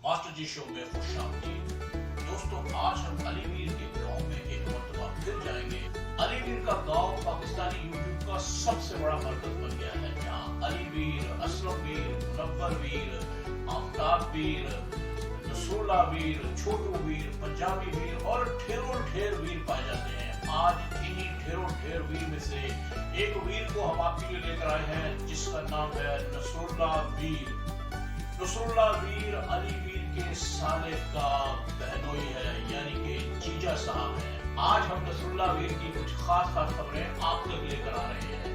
Master जी show में खुशामदीद। दोस्तों, आज हम अलीवीर के गांव में एक मरतबा फिर जाएंगे। अलीवीर का गांव पाकिस्तानी यूट्यूब का सबसे बड़ा मरकज बन गया है, जहां अलीवीर, असलम वीर, मुनव्वर वीर, आफ्ताब वीर, नसरुल्लाह वीर, छोटू वीर, पंजाबी वीर और ढेरों ढेर वीर पाए जाते हैं। आज इन्हीं ढेरों ढेर वीर में से एक वीर को हम आपके लिए लेकर आए हैं, जिसका नाम है नसरुल्लाह वीर। नसरुल्लाह वीर अली वीर के साले का बहनोई है, यानी कि जीजा साहब है। आज हम नसरुल्लाह वीर की कुछ खास खबरें आप तक लेकर आ रहे हैं।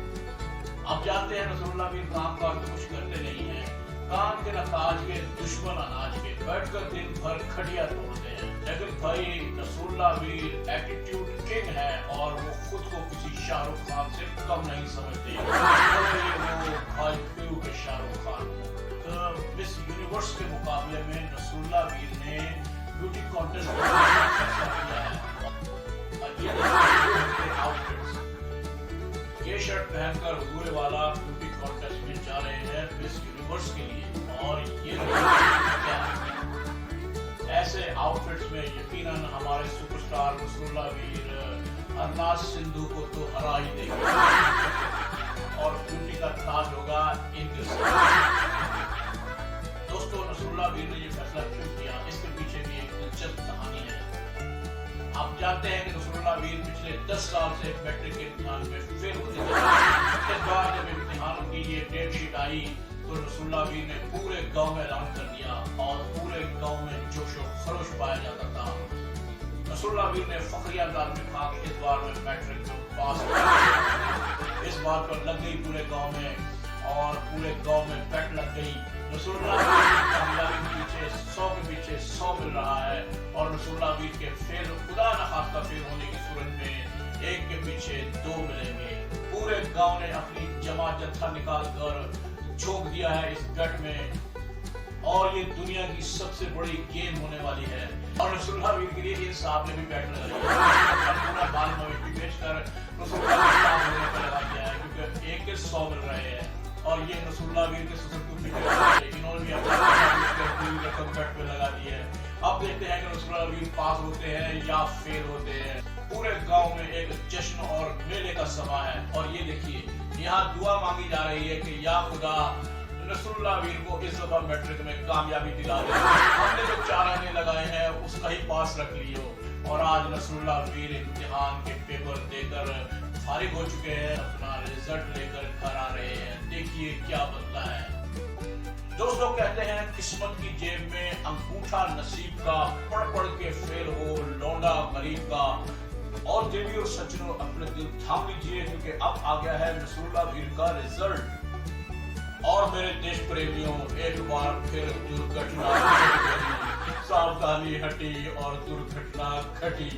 आप जानते हैं नसरुल्लाह वीर काम काज तो कुछ करते नहीं है, काम के नताज के दुश्मन अनाज के, बैठकर दिन भर खटिया तोड़ते हैं। लेकिन भाई नसरुल्लाह वीर एटीट्यूड किंग है और वो खुद को किसी शाहरुख खान से कम नहीं समझते। वो भाई प्यू के शाहरुख खान मिस यूनिवर्स के मुकाबले में नसरुल्लाह वीर ने ब्यूटी कॉन्टेस्ट किया है। ये शर्ट पहनकर हुए वाला ब्यूटी कॉन्टेस्ट में जा रहे हैं मिस यूनिवर्स के लिए, और ये ऐसे आउटफिट्स में यकीनन हमारे सुपरस्टार नसरुल्लाह वीर अरनाज सिंधु को तो हरा ही देंगे और ब्यूटी का ताज होगा इनके साथ। दोस्तों, नसरुल्लाह वीर ने ये फैसला क्यों किया, इसके पीछे भी एक दिलचस्प कहानी है। आप जानते हैं कि नसरुल्लाह वीर पिछले 10 साल से मैट्रिक के इम्तिहान में फेल होते थे। इस बार जब इम्तिहान की ये डेट शीट आई तो नसरुल्लाह वीर ने पूरे गांव में ऐलान कर दिया और पूरे गांव में जोशो खरोश पाया जाता था। नसरुल्लाह वीर ने फखरी अंदाज में कहा कि इस बार में मैट्रिक में पास हो। इस बात पर लग गई पूरे गांव में और पूरे गांव में बैट लग गई। नसरुल्लाह कामयाबी के पीछे 100 के पीछे 100 मिल रहा है और नसरुल्लाह वीर के फेल खुदा न खास्ता फेल होने की सूरत में एक के पीछे 2 मिलेंगे। पूरे गांव ने अपनी जमा जत्था निकाल कर झोंक दिया है इस गट में और ये दुनिया की सबसे बड़ी गेम होने वाली है। और नसरुल्लाह वीर के लिए इन साहब ने भी बैट लगाई है। पूरा बाल मवेशी बेचकर नसरुल्लाह वीर को लगा दिया है, क्योंकि एक के 100 मिल रहे हैं और ये नसरुल्लाह वीर के ससुर को भी इन्होंने भी अपनी रकम बैट पे लगा दी है। अब देखते हैं कि नसरुल्लाह वीर पास होते हैं या फेल होते हैं। पूरे गांव में एक जश्न और मेले का समा है और ये देखिए, यहाँ दुआ मांगी जा रही है कि या खुदा नसरुल्लाह वीर को इस दफा मैट्रिक में कामयाबी दिला दे। हमने जो 4 आने लगाए हैं उसका ही पास रख लियो। और आज नसरुल्लाह वीर इम्तिहान के पेपर देकर फारिग हो चुके हैं, अपना रिजल्ट लेकर घर आ रहे हैं। देखिए क्या बनता है। दोस्तों, कहते हैं किस्मत की जेब में अंगूठा नसीब का, पढ़ पढ़ के फेल हो लौंडा गरीब का। और देवी और सज्जनों, अपने दिल थाम लीजिए, क्योंकि अब आ गया है नसरुल्लाह वीर का रिजल्ट। और मेरे देश प्रेमियों, एक बार फिर दुर्घटना सावधानी हटी और दुर्घटना घटी।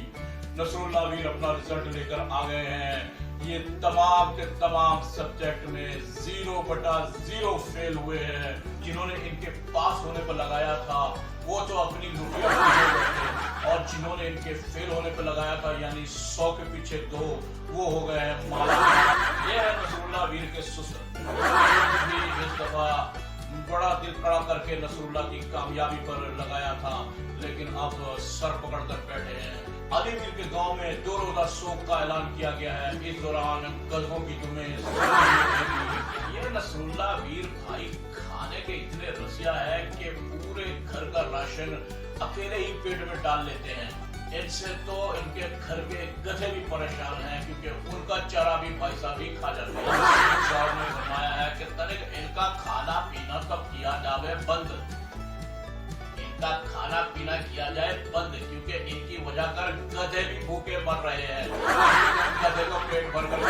नसरुल्लाह वीर अपना रिजल्ट लेकर आ गए हैं। ये तमाम के तमाम सब्जेक्ट में 0/0 फेल हुए हैं। जिन्होंने इनके पास होने पर लगाया था वो तो अपनी लुटिया हो गए थे, और जिन्होंने इनके फेल होने पर लगाया था, यानी 100 के पीछे 2, वो हो गए हैं माला। ये है नसरुल्लाह वीर के ससुर। भी इस दफा बड़ा दिल कड़ा करके नसरुल्लाह की कामयाबी पर लगाया था, लेकिन अब सर पकड़ कर बैठे हैं। अली वीर के गांव में 2 रोजा शोक का ऐलान किया गया है। इस दौरान गधों की तुम्हें ये नसरुल्लाह वीर भाई खाने के इतने रसिया है कि पूरे घर का राशन अकेले ही पेट में डाल लेते हैं। इनसे तो इनके घर के गधे भी परेशान हैं, क्योंकि उनका चारा भी भाई साहब ही खा जाते हैं। साहब ने फरमाया है कि तनिक इनका खाना पीना कब किया जावे बंद, इनका खाना पीना किया जाए बंद, क्योंकि इनकी वजह कर गधे भी भूखे मर रहे हैं। गधे को पेट भर कर